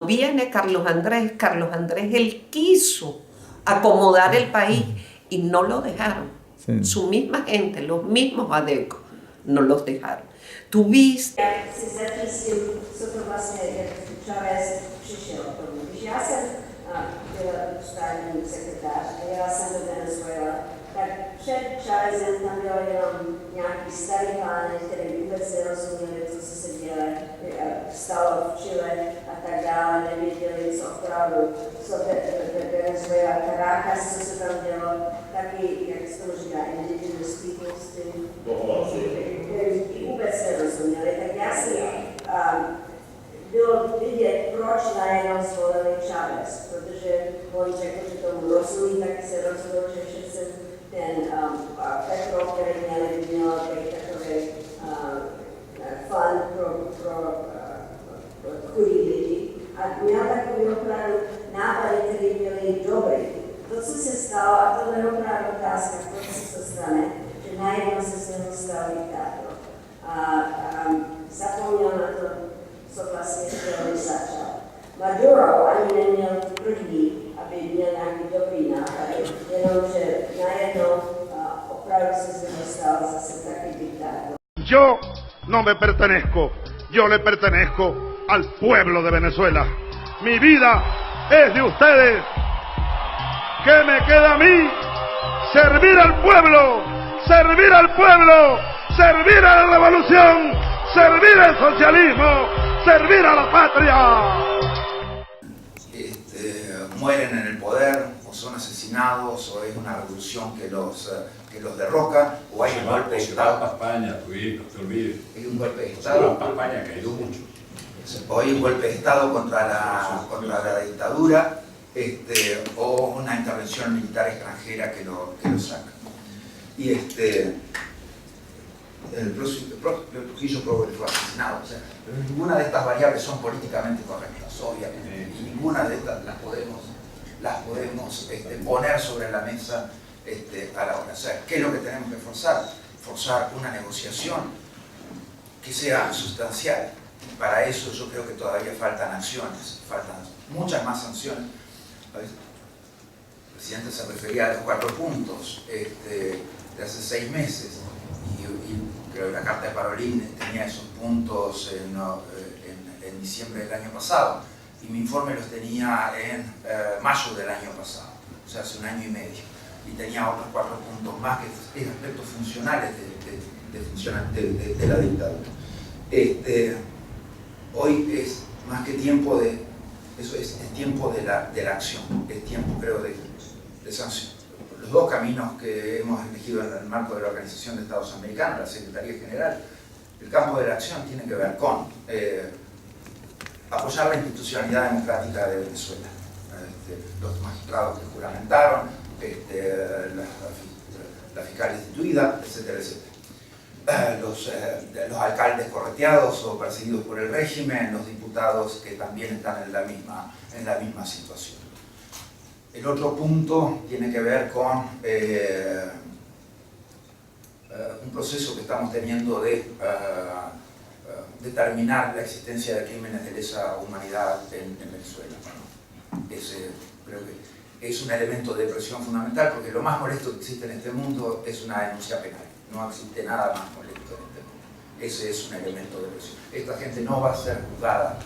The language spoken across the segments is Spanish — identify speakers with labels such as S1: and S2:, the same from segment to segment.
S1: Viene Carlos Andrés, él quiso acomodar el país y no lo dejaron. Sí. Su misma gente, los mismos adecos, no los dejaron. Tuviste...
S2: Si zatřístil, co to vlastně, jak Chávez přišel k tomu. Když já jsem byla státní sekretář a jela jsem do Venezuela, tak před Chávezem tam bylo jenom nějaký starý plány, které vůbec nerozuměli, co se stalo v Chile a tak dále, nevěděli, co opravdu, co Venezuela, Caracas, co se tam dělo, taky, jak se to říká, indigenous peoples, vůbec nerozuměli, tak jasně bylo vidět, proč najednou zvolili Chávez, protože oni řekli, že tomu rozumí, tak se rozhodl, že přece ten petrol, který měli, by měl být takový fond pro chudý lidi. A měl takový opravdu nápady, které byly dobrý. To, co se stalo, a to je opravdu otázka, proč se to stane, že najednou se z něho stal diktátor. A zapomněl na to, co vlastně chtěl začal. Maduro ani neměl tu první, aby měl nějaký dobrý nápad, jenomže najednou opravdu se z něho stal zase taky diktátor.
S3: Yo no me pertenezco, yo le pertenezco al pueblo de Venezuela. Mi vida es de ustedes. ¿Qué me queda a mí? Servir al pueblo, servir al pueblo, servir a la revolución, servir al socialismo, servir a la patria.
S4: Mueren en el poder, o son asesinados, o es una revolución que los derroca, o hay un golpe de Estado.
S5: España, no te olvides.
S4: Hay un golpe de Estado.
S5: España ha caído mucho.
S4: O hay un golpe de Estado contra la dictadura, o una intervención militar extranjera que lo saca. Y el Trujillo fue asesinado. O sea, ninguna de estas variables son políticamente correctas, obviamente, y ninguna de estas las podemos poner sobre la mesa a la hora. O sea, ¿qué es lo que tenemos que forzar? Forzar una negociación que sea sustancial. Para eso yo creo que todavía faltan acciones, faltan muchas más sanciones. El presidente se refería a los 4 puntos de hace 6 meses y creo que la Carta de Parolín tenía esos puntos en diciembre del año pasado y mi informe los tenía en mayo del año pasado, o sea, hace 1 año y medio, y tenía otros 4 puntos más que es aspectos funcionales de la dictadura. Hoy es más que tiempo es tiempo de la acción, es tiempo, creo, de sanción. Los 2 caminos que hemos elegido en el marco de la Organización de Estados Americanos, la Secretaría General, el campo de la acción tiene que ver con apoyar la institucionalidad democrática de Venezuela, los magistrados que juramentaron, la fiscal instituida, etcétera, etcétera. Los alcaldes correteados o perseguidos por el régimen, los diputados que también están en la misma situación. El otro punto tiene que ver con un proceso que estamos teniendo de determinar la existencia de crímenes de lesa humanidad en Venezuela. Ese creo que es un elemento de presión fundamental porque lo más molesto que existe en este mundo es una denuncia penal. No existe nada más molesto en este mundo. Ese es un elemento de presión. Esta gente no va a ser juzgada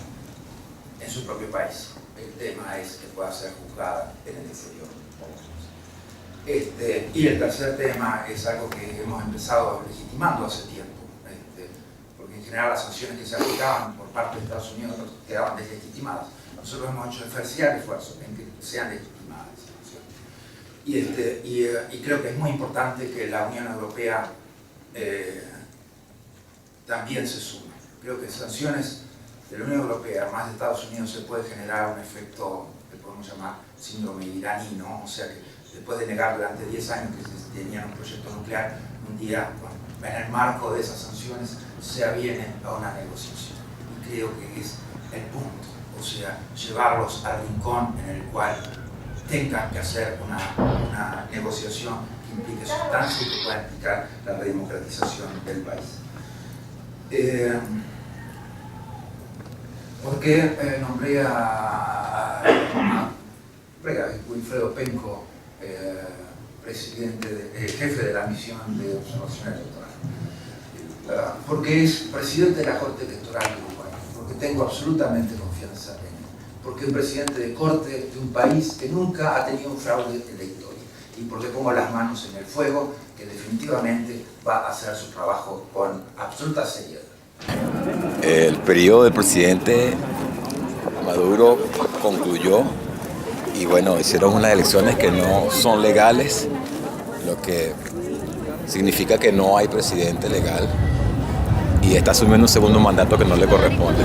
S4: en su propio país. El tema es que pueda ser juzgada en el exterior. Y el tercer tema es algo que hemos empezado legitimando hace tiempo, porque en general las sanciones que se aplicaban por parte de Estados Unidos quedaban deslegitimadas. Nosotros hemos hecho especial esfuerzo en que sean legitimadas esas sanciones. Y creo que es muy importante que la Unión Europea también se sume. Creo que sanciones de la Unión Europea, más de Estados Unidos, se puede generar un efecto que podemos llamar síndrome iraní, ¿no? O sea que después de negar durante 10 años que se tenían un proyecto nuclear, un día, bueno, en el marco de esas sanciones, se aviene a una negociación. Y creo que es el punto, o sea, llevarlos al rincón en el cual tengan que hacer una negociación que implique sustancia y que pueda implicar la redemocratización del país. ¿Por qué nombré a Wilfredo Penco, jefe de la misión de observación electoral. Porque es presidente de la Corte Electoral de Uruguay, porque tengo absolutamente confianza en él, porque es un presidente de corte de un país que nunca ha tenido un fraude electoral, y porque pongo las manos en el fuego, que definitivamente va a hacer su trabajo con absoluta seriedad.
S6: El periodo del presidente Maduro concluyó y bueno, hicieron unas elecciones que no son legales, lo que significa que no hay presidente legal y está asumiendo un segundo mandato que no le corresponde.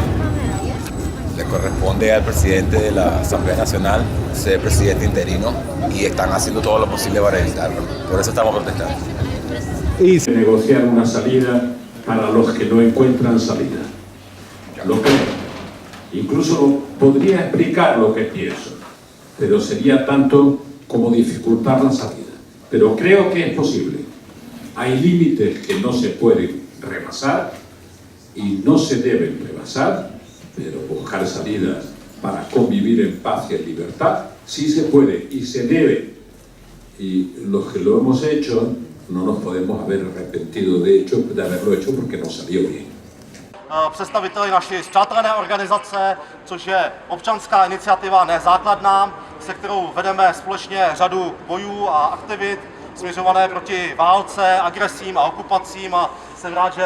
S6: Le corresponde al presidente de la Asamblea Nacional ser presidente interino y están haciendo todo lo posible para evitarlo. Por eso estamos protestando.
S7: Y negociar una salida para los que no encuentran salida. Lo que incluso podría explicar lo que pienso, pero sería tanto como dificultar la salida. Pero creo que es posible. Hay límites que no se pueden rebasar y no se deben rebasar, pero buscar salidas para convivir en paz y en libertad sí se puede y se debe. Y los que lo hemos hecho no nos podemos haber arrepentido de haberlo hecho porque nos salió bien.
S8: Představiteli naší spřátelené organizace, což je občanská iniciativa Nezákladná, se kterou vedeme společně řadu bojů a aktivit směřované proti válce, agresím a okupacím, a jsem rád, že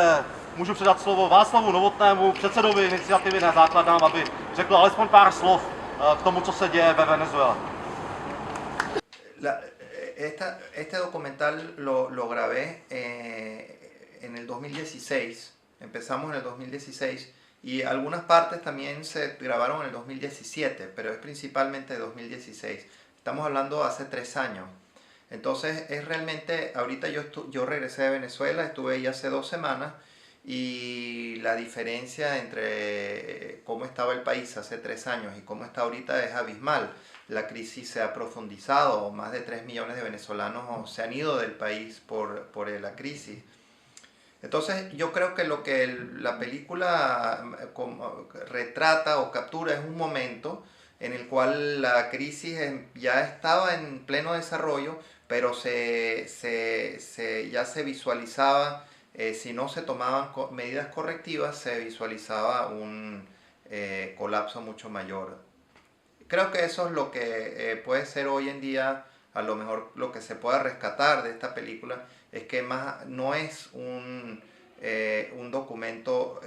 S8: můžu předat slovo Václavu Novotnému, předsedovi iniciativy Nezákladná, aby řekl alespoň pár slov k tomu, co se děje ve Venezuele.
S9: Este documental lo grabé en el 2016, empezamos en el 2016 y algunas partes también se grabaron en el 2017, pero es principalmente de 2016. Estamos hablando hace 3 años. Entonces es realmente, ahorita yo regresé de Venezuela, estuve ahí hace 2 semanas y la diferencia entre cómo estaba el país hace 3 años y cómo está ahorita es abismal. La crisis se ha profundizado, más de 3 millones de venezolanos se han ido del país por la crisis. Entonces yo creo que lo que la película retrata o captura es un momento en el cual la crisis ya estaba en pleno desarrollo, pero ya se visualizaba, si no se tomaban medidas correctivas, se visualizaba un colapso mucho mayor. Creo que eso es lo que puede ser hoy en día, a lo mejor lo que se pueda rescatar de esta película, es que no es un documento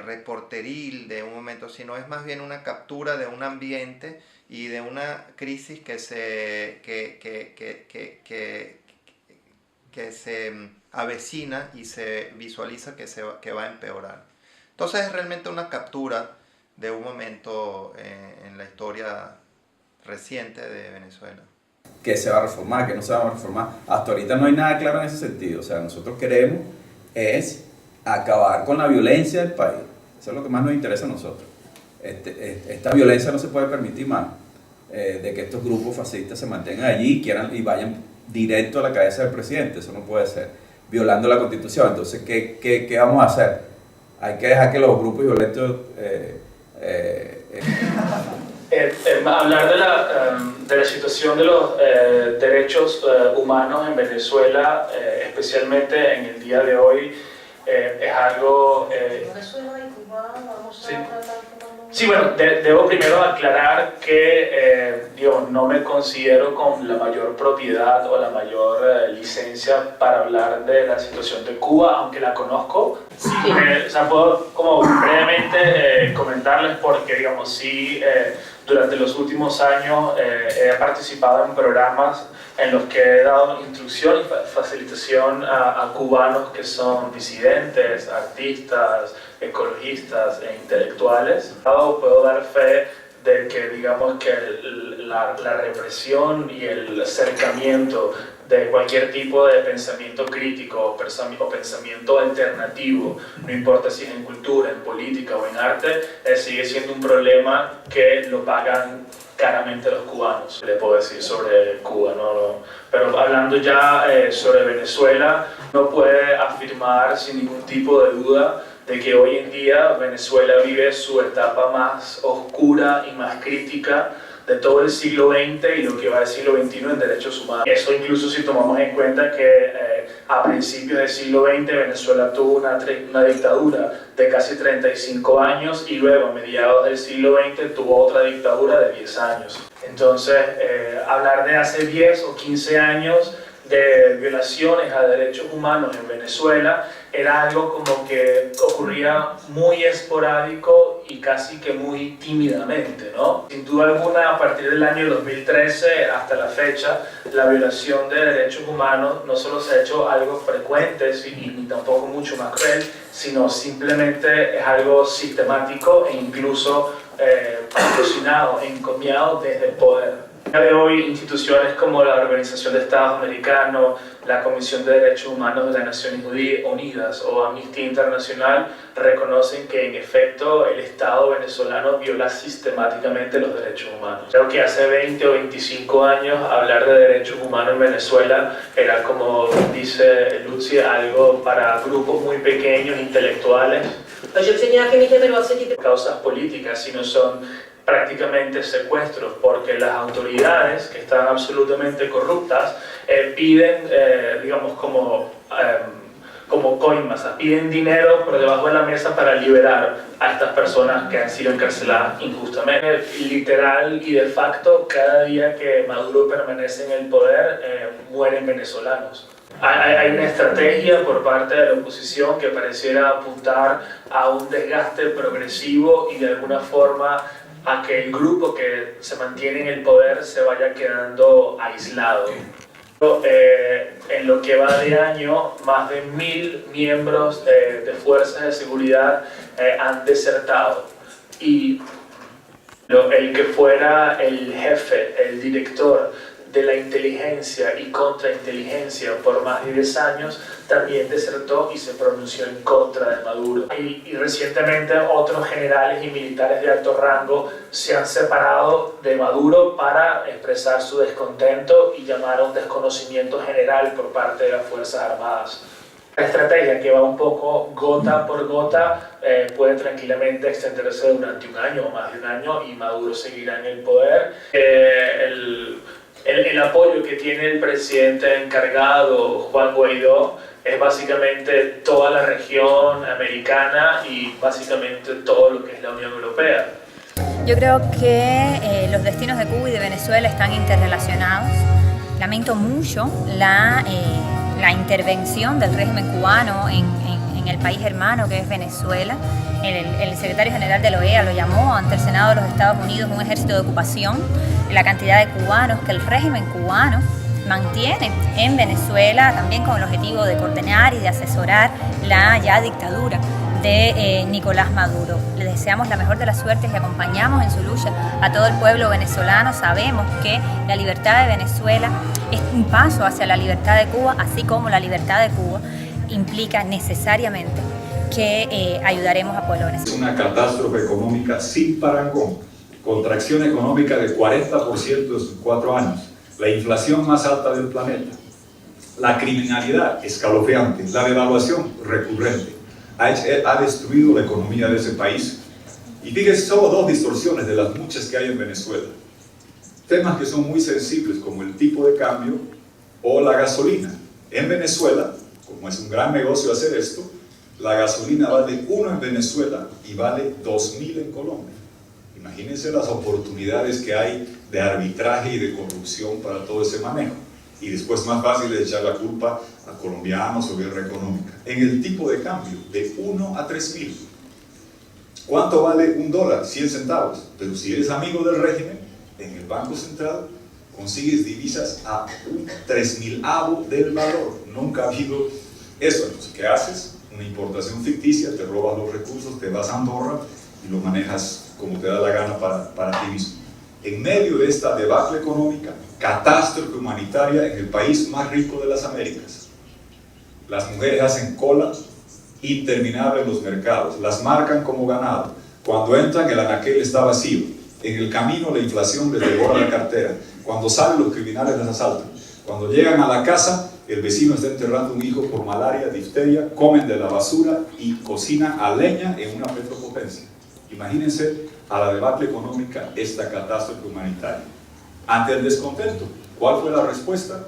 S9: reporteril de un momento, sino es más bien una captura de un ambiente y de una crisis que se avecina y se visualiza que va a empeorar. Entonces es realmente una captura de un momento en la historia reciente de Venezuela.
S10: Que se va a reformar, que no se va a reformar. Hasta ahorita no hay nada claro en ese sentido. O sea, nosotros queremos es acabar con la violencia del país. Eso es lo que más nos interesa a nosotros. Esta violencia no se puede permitir más. De que estos grupos fascistas se mantengan allí y vayan directo a la cabeza del presidente. Eso no puede ser. Violando la Constitución. Entonces, ¿qué vamos a hacer? Hay que dejar que los grupos violentos...
S11: hablar de la situación de los derechos humanos en Venezuela, especialmente en el día de hoy, es algo...
S12: Venezuela y Cuba vamos a tratar como...
S11: Sí, bueno, debo primero aclarar que no me considero con la mayor propiedad o la mayor licencia para hablar de la situación de Cuba, aunque la conozco. Sí, o sea, puedo como brevemente comentarles porque, digamos, sí, durante los últimos años he participado en programas en los que he dado instrucción y facilitación a cubanos que son disidentes, artistas, ecologistas e intelectuales. Puedo dar fe de que, digamos, que la represión y el acercamiento de cualquier tipo de pensamiento crítico o pensamiento alternativo, no importa si es en cultura, en política o en arte, sigue siendo un problema que lo pagan caramente los cubanos. Le puedo decir sobre Cuba, ¿no? Pero hablando ya sobre Venezuela, no puede afirmar sin ningún tipo de duda de que hoy en día Venezuela vive su etapa más oscura y más crítica de todo el siglo XX y lo que va del siglo XXI en derechos humanos. Eso incluso si tomamos en cuenta que a principios del siglo XX Venezuela tuvo una dictadura de casi 35 años y luego a mediados del siglo XX tuvo otra dictadura de 10 años. Entonces, hablar de hace 10 o 15 años de violaciones a derechos humanos en Venezuela era algo como que ocurría muy esporádico y casi que muy tímidamente, ¿no? Sin duda alguna, a partir del año 2013 hasta la fecha, la violación de derechos humanos no solo se ha hecho algo frecuente y tampoco mucho más cruel, sino simplemente es algo sistemático e incluso patrocinado, encomiado desde el poder. A día de hoy, instituciones como la Organización de Estados Americanos, la Comisión de Derechos Humanos de las Naciones Unidas o Amnistía Internacional reconocen que en efecto el Estado venezolano viola sistemáticamente los derechos humanos. Creo que hace 20 o 25 años hablar de derechos humanos en Venezuela era, como dice Lucy, algo para grupos muy pequeños, intelectuales. Causas políticas, sino son prácticamente secuestros, porque las autoridades, que están absolutamente corruptas, piden, digamos, como coimas, piden dinero por debajo de la mesa para liberar a estas personas que han sido encarceladas injustamente. Literal y de facto, cada día que Maduro permanece en el poder, mueren venezolanos. Hay una estrategia por parte de la oposición que pareciera apuntar a un desgaste progresivo y de alguna forma a que el grupo que se mantiene en el poder se vaya quedando aislado. En lo que va de año, más de 1000 miembros de fuerzas de seguridad han desertado. Y el que fuera el jefe, el director de la inteligencia y contrainteligencia por más de 10 años, también desertó y se pronunció en contra de Maduro. Y recientemente otros generales y militares de alto rango se han separado de Maduro para expresar su descontento y llamar a un desconocimiento general por parte de las Fuerzas Armadas. La estrategia, que va un poco gota por gota, puede tranquilamente extenderse durante un año o más de un año y Maduro seguirá en el poder. El apoyo que tiene el presidente encargado, Juan Guaidó, es básicamente toda la región americana y básicamente todo lo que es la Unión Europea.
S13: Yo creo que los destinos de Cuba y de Venezuela están interrelacionados. Lamento mucho la intervención del régimen cubano en el país hermano que es Venezuela. El secretario general de la OEA lo llamó ante el Senado de los Estados Unidos un ejército de ocupación. La cantidad de cubanos que el régimen cubano mantiene en Venezuela, también con el objetivo de coordinar y de asesorar la ya dictadura de Nicolás Maduro. Le deseamos la mejor de las suertes y acompañamos en su lucha a todo el pueblo venezolano. Sabemos que la libertad de Venezuela es un paso hacia la libertad de Cuba, así como la libertad de Cuba implica necesariamente que ayudaremos a pueblo venezolano.
S14: Es una catástrofe económica sin parangón, contracción económica de 40% en 4 años, la inflación más alta del planeta, la criminalidad escalofriante, la devaluación recurrente, ha destruido la economía de ese país. Y fíjense, solo 2 distorsiones de las muchas que hay en Venezuela. Temas que son muy sensibles como el tipo de cambio o la gasolina. En Venezuela, como es un gran negocio hacer esto, la gasolina vale 1 en Venezuela y vale 2.000 en Colombia. Imagínense las oportunidades que hay de arbitraje y de corrupción para todo ese manejo. Y después más fácil es echar la culpa a colombianos o guerra económica. En el tipo de cambio, de 1 a 3.000. ¿Cuánto vale $1? 100 centavos. Pero si eres amigo del régimen, en el Banco Central consigues divisas a un 3.000avo del valor. Nunca ha habido eso. Entonces, ¿qué haces? Una importación ficticia, te robas los recursos, te vas a Andorra y lo manejas como te da la gana para ti mismo. En medio de esta debacle económica, catástrofe humanitaria en el país más rico de las Américas, las mujeres hacen cola interminable en los mercados, las marcan como ganado. Cuando entran, el anaquel está vacío. En el camino, la inflación les devora la cartera. Cuando salen, los criminales las asaltan. Cuando llegan a la casa, el vecino está enterrando un hijo por malaria, difteria, comen de la basura y cocinan a leña en una petropotencia. Imagínense a la debacle económica esta catástrofe humanitaria. Ante el descontento, ¿cuál fue la respuesta?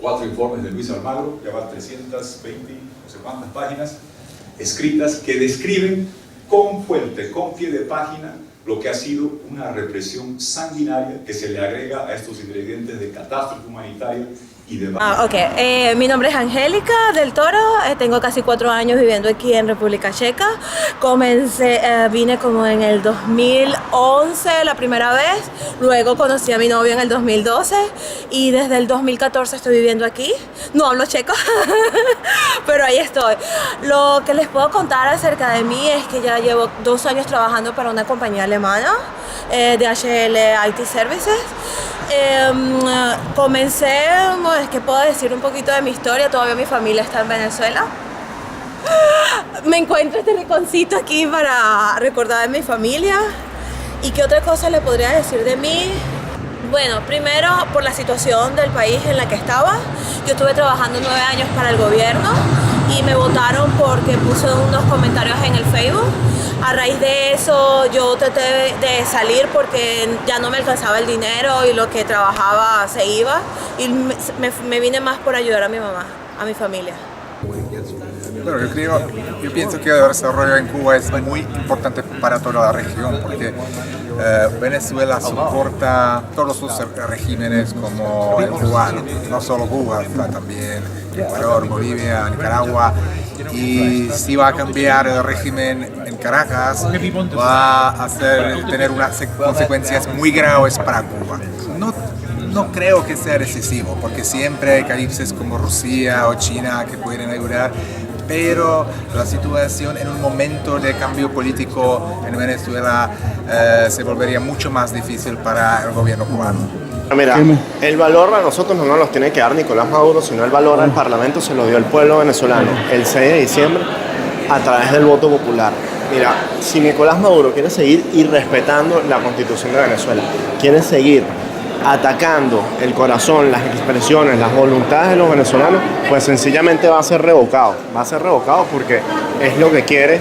S14: 4 informes de Luis Almagro, ya van 320, no sé cuántas páginas, escritas que describen con fuente, con pie de página, lo que ha sido una represión sanguinaria que se le agrega a estos ingredientes de catástrofe humanitaria y de...
S15: Mi nombre es Angélica del Toro, tengo casi 4 años viviendo aquí en República Checa. Vine como en el 2011 la primera vez, luego conocí a mi novio en el 2012 y desde el 2014 estoy viviendo aquí. No hablo checo, pero ahí estoy. Lo que les puedo contar acerca de mí es que ya llevo 2 años trabajando para una compañía alemana, DHL IT Services. Comencé, es que puedo decir un poquito de mi historia, todavía mi familia está en Venezuela. Me encuentro este rinconcito aquí para recordar de mi familia. ¿Y qué otra cosa le podría decir de mí? Bueno, primero por la situación del país en la que estaba. Yo estuve trabajando 9 años para el gobierno y me votaron porque puse unos comentarios en el Facebook. A raíz de eso yo traté de salir porque ya no me alcanzaba el dinero y lo que trabajaba se iba y me vine más por ayudar a mi mamá, a mi familia.
S16: Bueno, yo pienso que el desarrollo en Cuba es muy importante para toda la región porque Venezuela soporta todos los regímenes como el cubano, no solo Cuba, también Ecuador, Bolivia, Nicaragua. Y si va a cambiar el régimen en Caracas, va a tener unas consecuencias muy graves para Cuba. No creo que sea decisivo, porque siempre hay países como Rusia o China que pueden ayudar, pero la situación en un momento de cambio político en Venezuela se volvería mucho más difícil para el gobierno cubano.
S17: Mira, el valor a nosotros no nos lo tiene que dar Nicolás Maduro, sino el valor al Parlamento se lo dio el pueblo venezolano el 6 de diciembre a través del voto popular. Mira, si Nicolás Maduro quiere seguir irrespetando la Constitución de Venezuela, quiere seguir atacando el corazón, las expresiones, las voluntades de los venezolanos, pues sencillamente va a ser revocado. Va a ser revocado porque es lo que quiere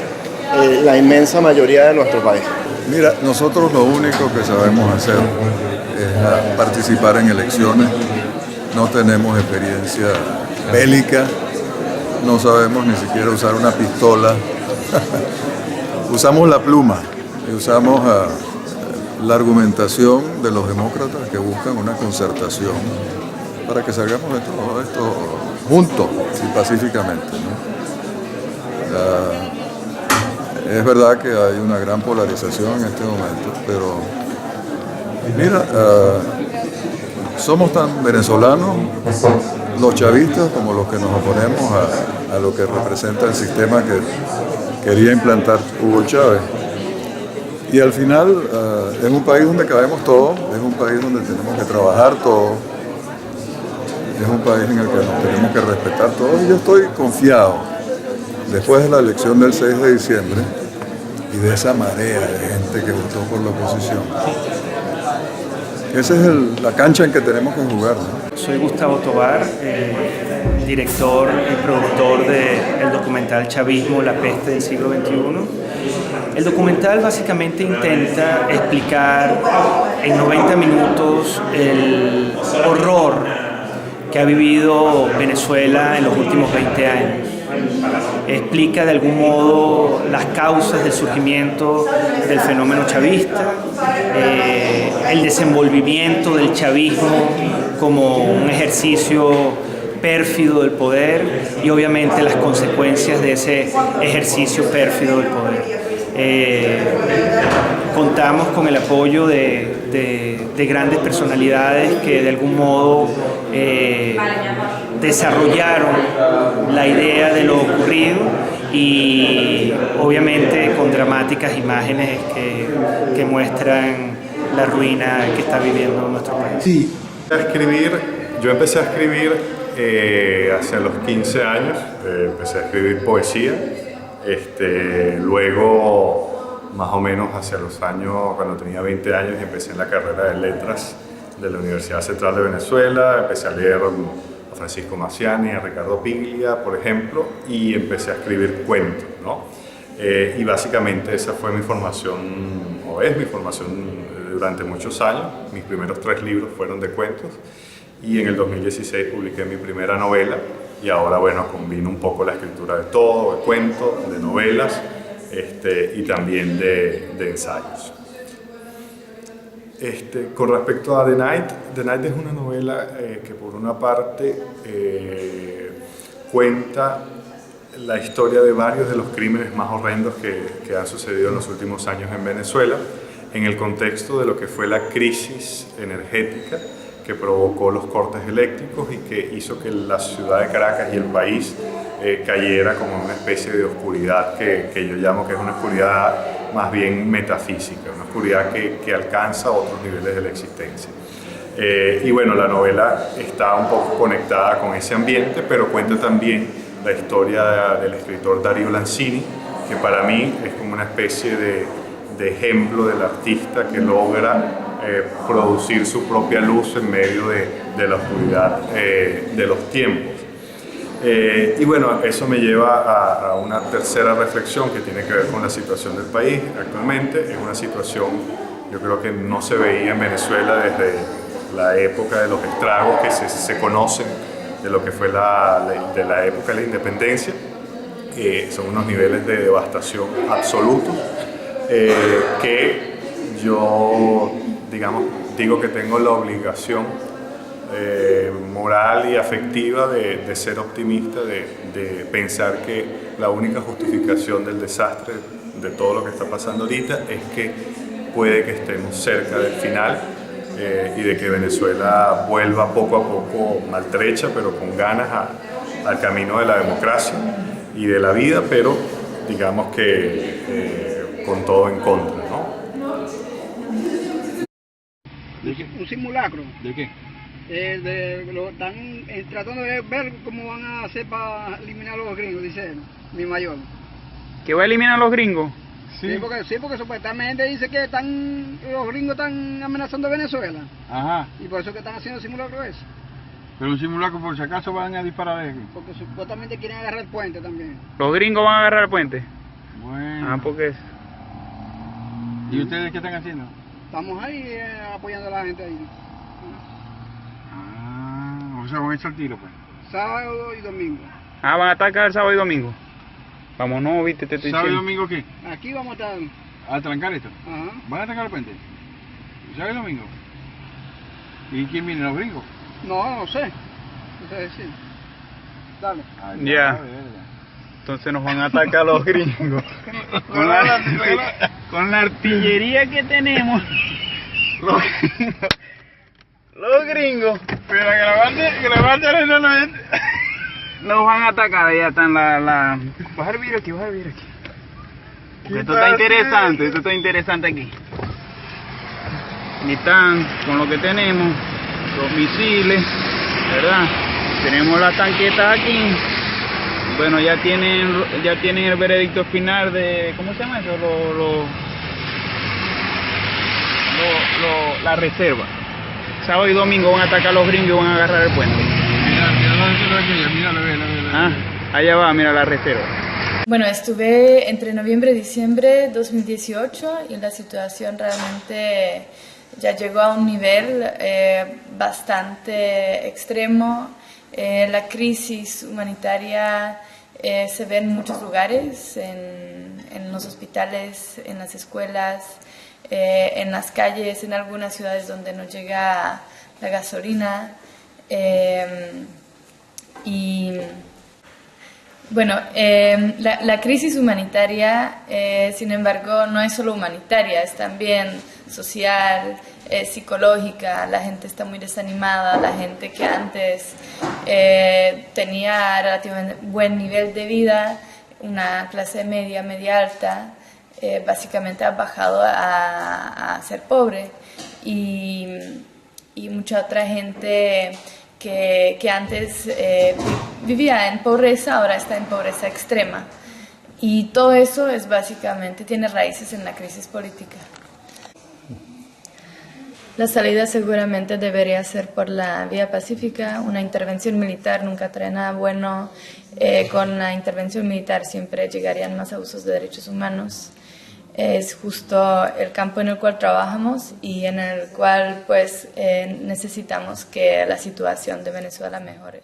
S17: la inmensa mayoría de nuestro país.
S18: Mira, nosotros lo único que sabemos hacer es participar en elecciones. No tenemos experiencia bélica, no sabemos ni siquiera usar una pistola. Usamos la pluma y usamos la argumentación de los demócratas que buscan una concertación para que salgamos de todo esto juntos y pacíficamente, ¿no? Es verdad que hay una gran polarización en este momento, pero mira, somos tan venezolanos, los chavistas, como los que nos oponemos a lo que representa el sistema que quería implantar Hugo Chávez. Y al final es un país donde cabemos todos, es un país donde tenemos que trabajar todos, es un país en el que nos tenemos que respetar todos y yo estoy confiado, después de la elección del 6 de diciembre y de esa marea de gente que votó por la oposición. Esa es la cancha en que tenemos que jugar, ¿no?
S19: Soy Gustavo Tobar, director y productor del documental Chavismo, la peste del siglo XXI. El documental básicamente intenta explicar en 90 minutos el horror que ha vivido Venezuela en los últimos 20 años. Explica de algún modo las causas del surgimiento del fenómeno chavista, el desenvolvimiento del chavismo como un ejercicio pérfido del poder y obviamente las consecuencias de ese ejercicio pérfido del poder. Contamos con el apoyo de grandes personalidades que de algún modo desarrollaron la idea de lo ocurrido y obviamente con dramáticas imágenes que muestran la ruina que está viviendo nuestro país.
S20: Sí. Yo empecé a escribir hacia los 15 años, empecé a escribir poesía. Luego, más o menos hacia los años, cuando tenía 20 años, empecé en la carrera de letras de la Universidad Central de Venezuela, empecé a leer a Francisco Maciani, a Ricardo Piglia, por ejemplo, y empecé a escribir cuentos, ¿no? Y básicamente esa fue mi formación, o es mi formación durante muchos años. Mis primeros 3 libros fueron de cuentos y en el 2016 publiqué mi primera novela y ahora, bueno, combino un poco la escritura de todo, de cuentos, de novelas y también de ensayos. Con respecto a The Night es una novela que por una parte cuenta la historia de varios de los crímenes más horrendos que han sucedido en los últimos años en Venezuela, en el contexto de lo que fue la crisis energética que provocó los cortes eléctricos y que hizo que la ciudad de Caracas y el país cayera como en una especie de oscuridad que yo llamo que es una oscuridad más bien metafísica, una oscuridad que alcanza otros niveles de la existencia. Y bueno, la novela está un poco conectada con ese ambiente, pero cuenta también la historia del escritor Darío Lanzini, que para mí es como una especie de ejemplo del artista que logra producir su propia luz en medio de la oscuridad de los tiempos. Y bueno, eso me lleva a una tercera reflexión que tiene que ver con la situación del país actualmente. Es una situación, yo creo que no se veía en Venezuela desde la época de los estragos que se conocen de lo que fue de la época de la independencia. Son unos niveles de devastación absolutos que yo, digamos, digo que tengo la obligación moral y afectiva de ser optimista, de pensar que la única justificación del desastre, de todo lo que está pasando ahorita, es que puede que estemos cerca del final y de que Venezuela vuelva poco a poco maltrecha, pero con ganas al camino de la democracia y de la vida, pero digamos que con todo en contra, ¿no?
S21: Un simulacro.
S22: ¿De qué?
S21: Están tratando de ver cómo van a hacer para eliminar a los gringos, dice mi mayor.
S22: ¿Que va a eliminar a los gringos?
S21: Sí, porque supuestamente dice que los gringos están amenazando a Venezuela.
S22: Ajá.
S21: Y por eso que están haciendo el simulacro ese.
S22: Pero un simulacro por si acaso van a disparar de aquí.
S21: Porque supuestamente quieren agarrar el puente también.
S22: ¿Los gringos van a agarrar el puente?
S21: Bueno.
S22: Ah, porque... ¿Y ustedes qué están haciendo?
S21: Estamos ahí apoyando a la gente ahí.
S22: O sea, van a echar tiro, pues.
S21: Sábado y domingo.
S22: Ah, van a atacar el sábado y domingo. Vamos, no, viste, te estoy diciendo. ¿Sábado y domingo qué?
S21: Aquí vamos a estar.
S22: ¿A trancar esto?
S21: Ajá.
S22: ¿Van a atacar el puente? ¿Sábado y domingo? ¿Y quién viene, los gringos?
S21: No sé. No sé decir. Dale.
S22: Ya. Entonces nos van a atacar los gringos. Con la artillería que tenemos. Los gringos. Pero grabándole no nos van a atacar. Ya están Bajar el vídeo aquí, Esto está interesante aquí. Y están con lo que tenemos, los misiles, ¿verdad? Tenemos las tanquetas aquí. Bueno, ya tienen el veredicto final de, ¿cómo se llama eso? La reserva. Sábado y domingo van a atacar a los gringos y van a agarrar el puente. Mira, allá va, mira la reserva.
S23: Bueno, estuve entre noviembre y diciembre de 2018 y la situación realmente ya llegó a un nivel bastante extremo. La crisis humanitaria se ve en muchos lugares, en los hospitales, en las escuelas, en las calles, en algunas ciudades donde no llega la gasolina. Y bueno, la crisis humanitaria, sin embargo, no es solo humanitaria, es también social, psicológica. La gente está muy desanimada, la gente que antes tenía relativamente buen nivel de vida, una clase media, media alta, básicamente ha bajado a ser pobre, y mucha otra gente que antes vivía en pobreza ahora está en pobreza extrema, y todo eso es básicamente tiene raíces en la crisis política. La salida seguramente debería ser por la vía pacífica. Una intervención militar nunca trae nada bueno. Con la intervención militar siempre llegarían más abusos de derechos humanos. Es justo el campo en el cual trabajamos y en el cual pues necesitamos que la situación de Venezuela mejore.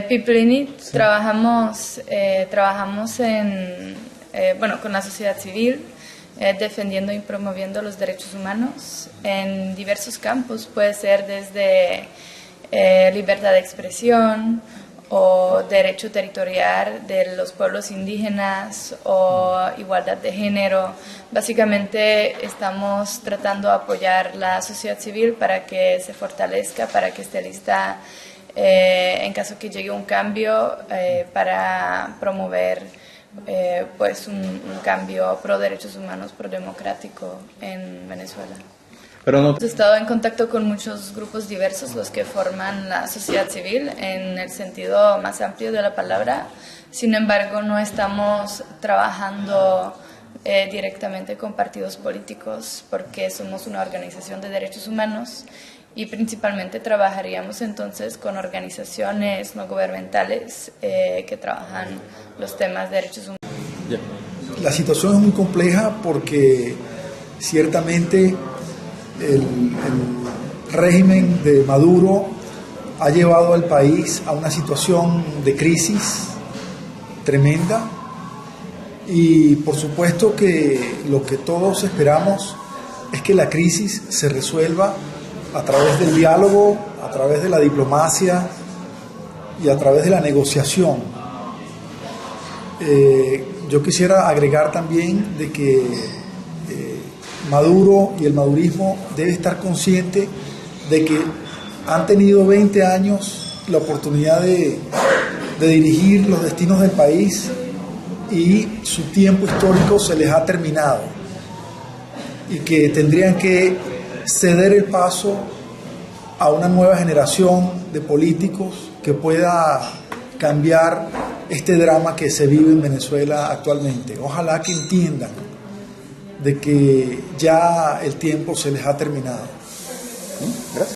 S23: People in It, sí. Trabajamos con la sociedad civil, defendiendo y promoviendo los derechos humanos en diversos campos. Puede ser desde libertad de expresión o derecho territorial de los pueblos indígenas o igualdad de género. Básicamente estamos tratando de apoyar la sociedad civil para que se fortalezca, para que esté lista en caso que llegue un cambio, para promover pues un cambio pro derechos humanos, pro democrático en Venezuela. Hemos estado en contacto con muchos grupos diversos, los que forman la sociedad civil en el sentido más amplio de la palabra. Sin embargo, no estamos trabajando directamente con partidos políticos porque somos una organización de derechos humanos y principalmente trabajaríamos entonces con organizaciones no gubernamentales que trabajan los temas de derechos humanos.
S1: La situación es muy compleja porque ciertamente el régimen de Maduro ha llevado al país a una situación de crisis tremenda y por supuesto que lo que todos esperamos es que la crisis se resuelva a través del diálogo, a través de la diplomacia y a través de la negociación. Yo quisiera agregar también de que Maduro y el madurismo debe estar consciente de que han tenido 20 años la oportunidad de dirigir los destinos del país y su tiempo histórico se les ha terminado y que tendrían que ceder el paso a una nueva generación de políticos que pueda cambiar este drama que se vive en Venezuela actualmente. Ojalá que entiendan de que ya el tiempo se les ha terminado. Gracias.